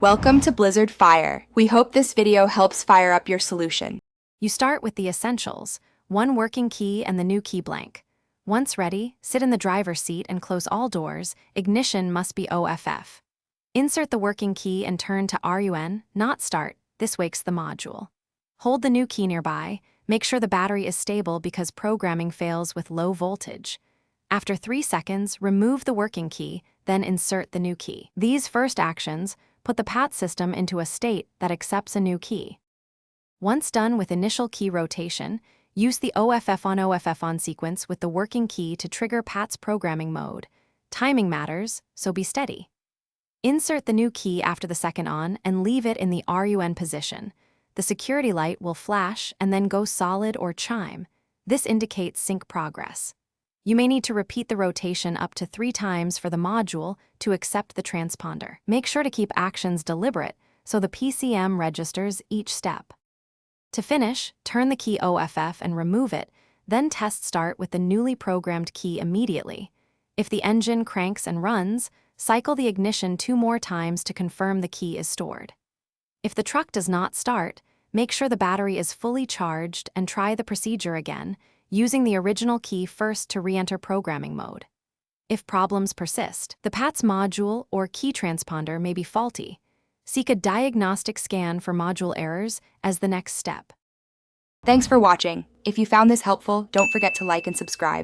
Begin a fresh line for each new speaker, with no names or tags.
Welcome to Blizzard Fire. We hope this video helps fire up your solution.
You start with the essentials, one working key and the new key blank. Once ready, sit in the driver's seat and close all doors. Ignition must be OFF. Insert the working key and turn to RUN, not start. This wakes the module. Hold the new key nearby. Make sure the battery is stable because programming fails with low voltage. After 3 seconds, remove the working key, then insert the new key. These first actions put the PAT system into a state that accepts a new key. Once done with initial key rotation, use the OFF on sequence with the working key to trigger PAT's programming mode. Timing matters, so be steady. Insert the new key after the second on and leave it in the RUN position. The security light will flash and then go solid or chime. This indicates sync progress. You may need to repeat the rotation up to 3 times for the module to accept the transponder. Make sure to keep actions deliberate so the PCM registers each step. To finish, turn the key OFF and remove it, then test start with the newly programmed key immediately. If the engine cranks and runs, cycle the ignition 2 more times to confirm the key is stored. If the truck does not start, make sure the battery is fully charged and try the procedure again, using the original key first to re-enter programming mode. If problems persist, the PAT's module or key transponder may be faulty. Seek a diagnostic scan for module errors as the next step.
Thanks for watching. If you found this helpful, don't forget to like and subscribe.